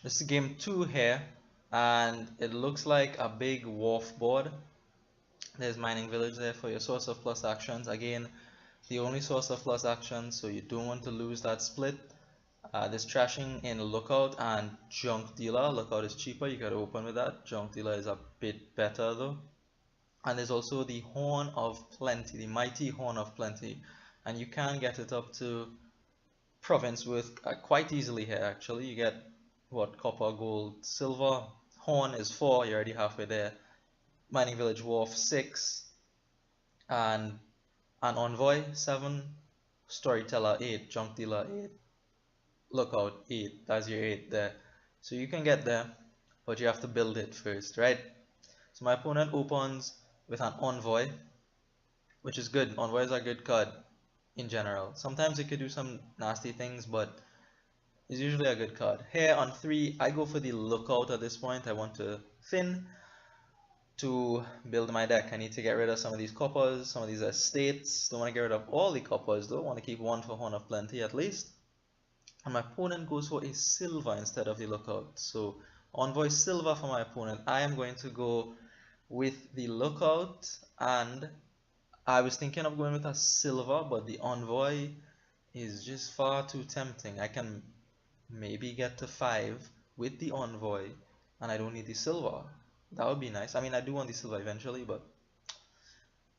This is game 2 here, and it looks like a big wharf board. There's mining village there for your source of plus actions. Again, the only source of plus actions, so you don't want to lose that split. There's trashing in lookout and junk dealer. Lookout is cheaper, you gotta open with that. Junk dealer is a bit better though. And there's also the horn of plenty, the mighty horn of plenty, and you can get it up to province with quite easily here. Actually, you get what, copper, gold, silver. Horn is 4, you're already halfway there. Mining village wharf 6, and an envoy 7, storyteller 8, junk dealer 8, lookout 8. That's your 8 there. So you can get there, but you have to build it first, right? So my opponent opens with an envoy, which is good. Envoy is a good card in general. Sometimes it could do some nasty things, but it's usually a good card. Here on 3, I go for the lookout at this point. I want to thin to build my deck. I need to get rid of some of these coppers, some of these estates. Don't want to get rid of all the coppers though. Want to keep one for Horn of Plenty at least. And my opponent goes for a silver instead of the lookout. So envoy silver for my opponent. I am going to go with the lookout, and I was thinking of going with a silver, but the envoy is just far too tempting. I can maybe get to 5 with the envoy, and I don't need the silver. That would be nice. I mean, I do want the silver eventually, but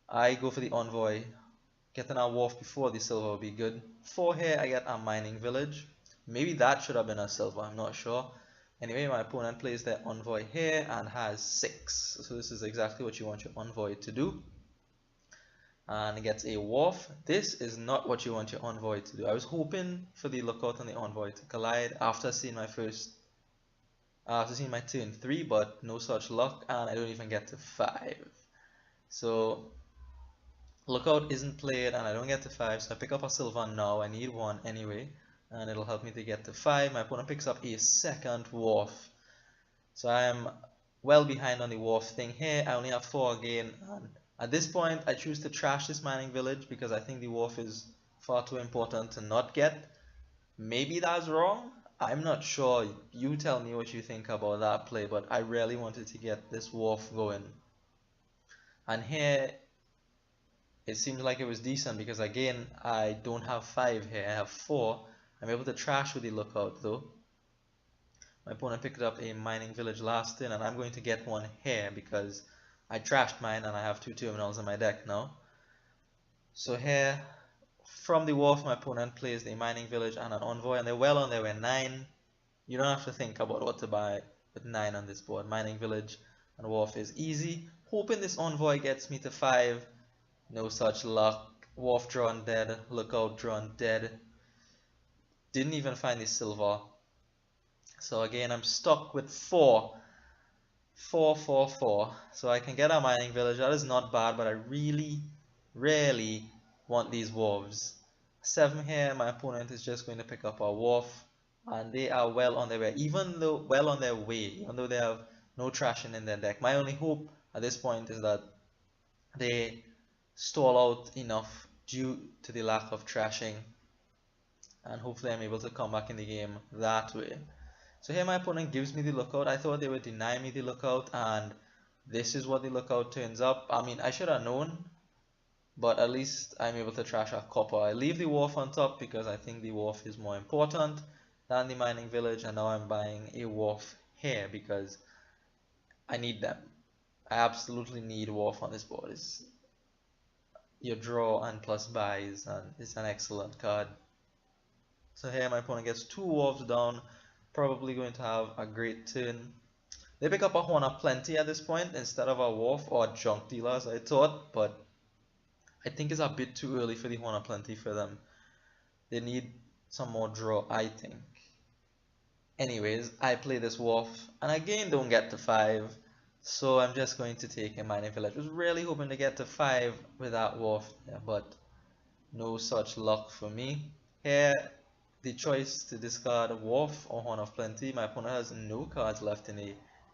I go for the envoy. Getting a wharf before the silver would be good. 4 here, I get a mining village. Maybe that should have been a silver, I'm not sure. Anyway, my opponent plays their envoy here and has 6. So this is exactly what you want your envoy to do. And it gets a wharf. This is not what you want your envoy to do. I was hoping for the lookout and the envoy to collide after seeing my turn 3, but no such luck, and I don't even get to 5. So lookout isn't played and I don't get to 5, so I pick up a silver now. I need 1 anyway, and it'll help me to get to 5. My opponent picks up a second wharf, so I am well behind on the wharf thing here. I only have 4 again, and at this point I choose to trash this mining village because I think the wharf is far too important to not get. Maybe that's wrong, I'm not sure. You tell me what you think about that play, but I really wanted to get this wharf going. And here it seems like it was decent because again I don't have 5 here, I have 4. I'm able to trash with the lookout though. My opponent picked up a mining village last turn, and I'm going to get 1 here because I trashed mine and I have 2 terminals in my deck now. So here, from the wharf, my opponent plays the mining village and an envoy, and they're well on their way. 9. You don't have to think about what to buy with 9 on this board. Mining village and wharf is easy. Hoping this envoy gets me to 5. No such luck. Wharf drawn dead. Lookout drawn dead. Didn't even find the silver. So again, I'm stuck with 4. 4, 4, 4. So I can get a mining village. That is not bad, but I really want these wharves. 7 here, my opponent is just going to pick up a wharf, and they are well on their way, even though they have no trashing in their deck. My only hope at this point is that they stall out enough due to the lack of trashing, and hopefully I'm able to come back in the game that way. So here my opponent gives me the lookout. I thought they would deny me the lookout, and this is what the lookout turns up. I mean, I should have known, but at least I'm able to trash a copper. I leave the wharf on top because I think the wharf is more important than the mining village, and now I'm buying a wharf here because I need them. I absolutely need wharf on this board. It's your draw and plus buys, and it's an excellent card. So here my opponent gets 2 wharfs down, probably going to have a great turn. They pick up a Horn of Plenty at this point instead of a wharf or a junk dealer as I thought, but I think it's a bit too early for the Horn of Plenty for them. They need some more draw, I think. Anyways, I play this wharf, and again don't get to 5, so I'm just going to take a mining village. I was really hoping to get to 5 with that wharf there, but no such luck for me. Here, the choice to discard a wharf or Horn of Plenty. My opponent has no cards left in the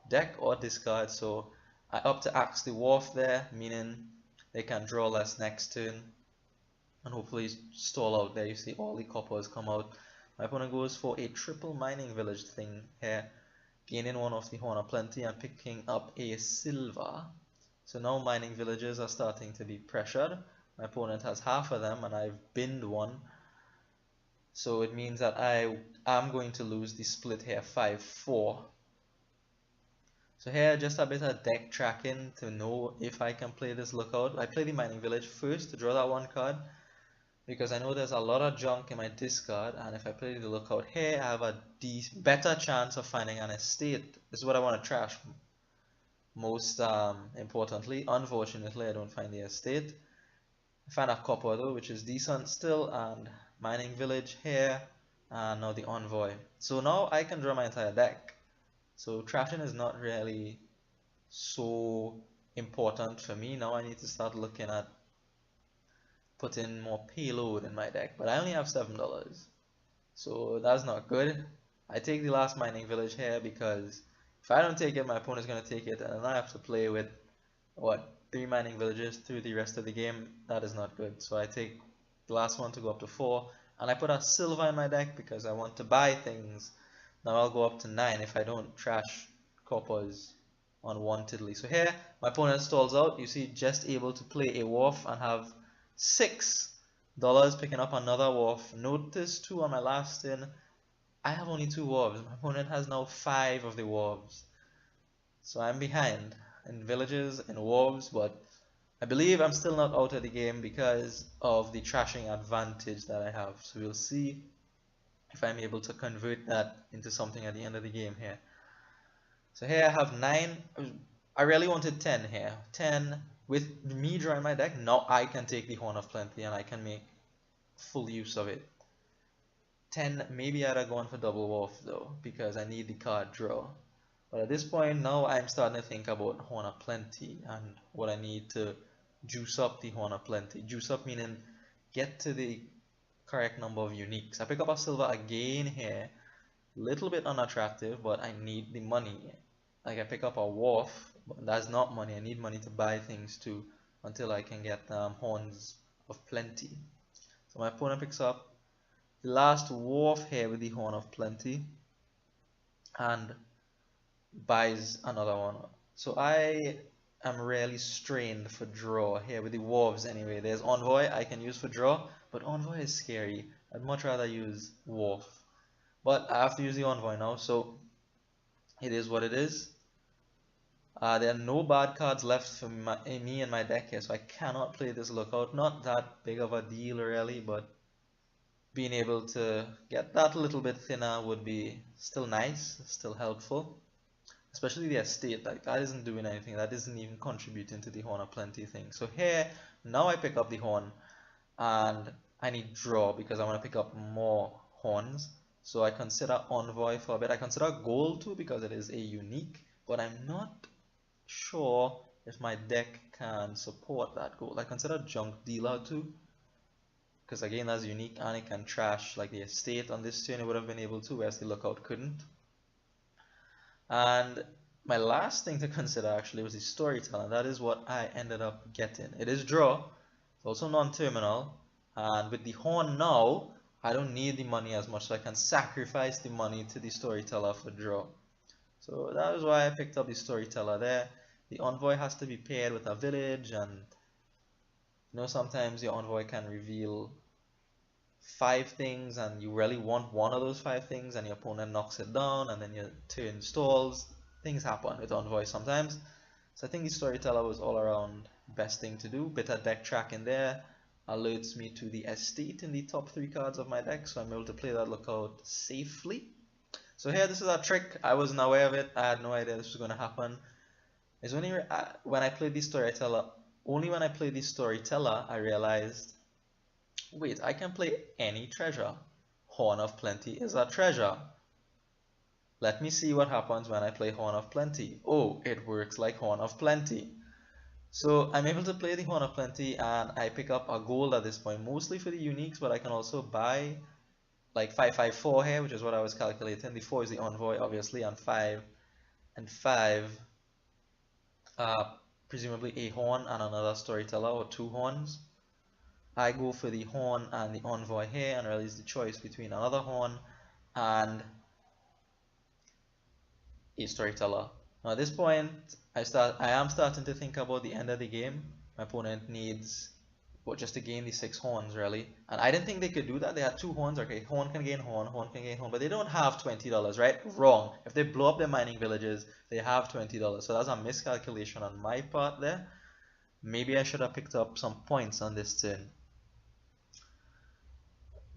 deck or discard, so I opt to axe the wharf there, meaning they can draw less next turn and hopefully stall out there. You see all the coppers come out. My opponent goes for a triple mining village thing here. gaining one of the Horn of Plenty and picking up a silver. So now mining villages are starting to be pressured. My opponent has half of them and I've binned one. So it means that I am going to lose the split here, 5-4. So here just a bit of deck tracking to know if I can play this lookout. I play the mining village first to draw that one card because I know there's a lot of junk in my discard, and if I play the lookout here I have a better chance of finding an estate. This is what I want to trash most importantly. Unfortunately I don't find the estate. I find a copper though, which is decent still, and mining village here, and now the envoy. So now I can draw my entire deck. So trashing is not really so important for me. Now I need to start looking at putting more payload in my deck, but I only have $7, so that's not good. I take the last mining village here because if I don't take it, my opponent's going to take it, and then I have to play with what, 3 mining villages through the rest of the game. That is not good. So I take the last one to go up to 4, and I put a silver in my deck because I want to buy things. Now I'll go up to 9 if I don't trash coppers unwantedly. So here my opponent stalls out. You see, just able to play a wharf and have $6 picking up another wharf. Notice too on my last turn I have only 2 wharves. My opponent has now 5 of the wharves. So I'm behind in villages and wharves, but I believe I'm still not out of the game because of the trashing advantage that I have. So we'll see if I'm able to convert that into something at the end of the game here. So here I have 9. I really wanted 10 here. 10 with me drawing my deck. Now I can take the Horn of Plenty and I can make full use of it. 10, maybe I'd have gone for double wharf though because I need the card draw. But at this point now I'm starting to think about Horn of Plenty and what I need to juice up the Horn of Plenty. Juice up meaning get to the correct number of uniques. I pick up a silver again here. Little bit unattractive, but I need the money. Like I pick up a wharf, but that's not money. I need money to buy things too until I can get Horns of Plenty. So my opponent picks up the last wharf here with the Horn of Plenty and buys another one. So I am really strained for draw here with the wharves anyway. There's envoy I can use for draw, but envoy is scary. I'd much rather use wharf. But I have to use the envoy now, so it is what it is. There are no bad cards left for me in my deck here, so I cannot play this lookout. Not that big of a deal really, but being able to get that a little bit thinner would be still nice, still helpful. Especially the estate, like that isn't doing anything, that isn't even contributing to the Horn of Plenty thing. So here, now I pick up the horn, and I need draw because I want to pick up more horns. So I consider envoy for a bit. I consider gold too because it is a unique, but I'm not sure if my deck can support that gold. I consider junk dealer too because again that's unique and it can trash like the estate on this turn. It would have been able to, whereas the lookout couldn't. And my last thing to consider actually was the storyteller. That is what I ended up getting. It is draw, it's also non-terminal, and with the horn now I don't need the money as much, so I can sacrifice the money to the storyteller for draw. So that is why I picked up the storyteller there. The envoy has to be paired with a village, and you know sometimes your envoy can reveal 5 things and you really want one of those 5 things and your opponent knocks it down and then your turn stalls. Things happen with envoy sometimes. So I think the storyteller was all around best thing to do. Bit of deck track in there alerts me to the estate in the top 3 cards of my deck, so I'm able to play that lookout safely. So here, this is a trick. I wasn't aware of it. I had no idea this was going to happen. It's only when I played the storyteller. Only when I played the storyteller I realized, wait, I can play any treasure. Horn of Plenty is a treasure. Let me see what happens when I play Horn of Plenty. Oh, it works like Horn of Plenty. So I'm able to play the Horn of Plenty and I pick up a gold at this point, mostly for the uniques, but I can also buy like 554 here, which is what I was calculating. The 4 is the envoy, obviously, and 5 and 5, presumably a horn and another storyteller, or 2 horns. I go for the horn and the envoy here and release the choice between another horn and a storyteller. Now at this point, I am starting to think about the end of the game. My opponent needs, well, just to gain the 6 horns really, and I didn't think they could do that. They had 2 horns. Okay, horn can gain horn, horn can gain horn, but they don't have $20, right? Wrong. If they blow up their mining villages, they have $20. So that's a miscalculation on my part there. Maybe I should have picked up some points on this turn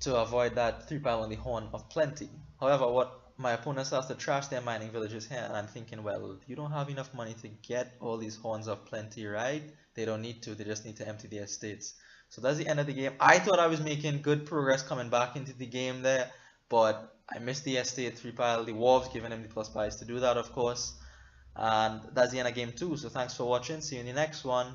to avoid that 3-pile on the horn of plenty. However, what my opponent starts to trash their mining villages here, and I'm thinking, well, you don't have enough money to get all these horns of plenty, right? They don't need to, they just need to empty their estates. So that's the end of the game. I thought I was making good progress coming back into the game there, but I missed the estate 3-pile, the wharves giving him the plus buys to do that, of course. And that's the end of game 2. So thanks for watching. See you in the next one.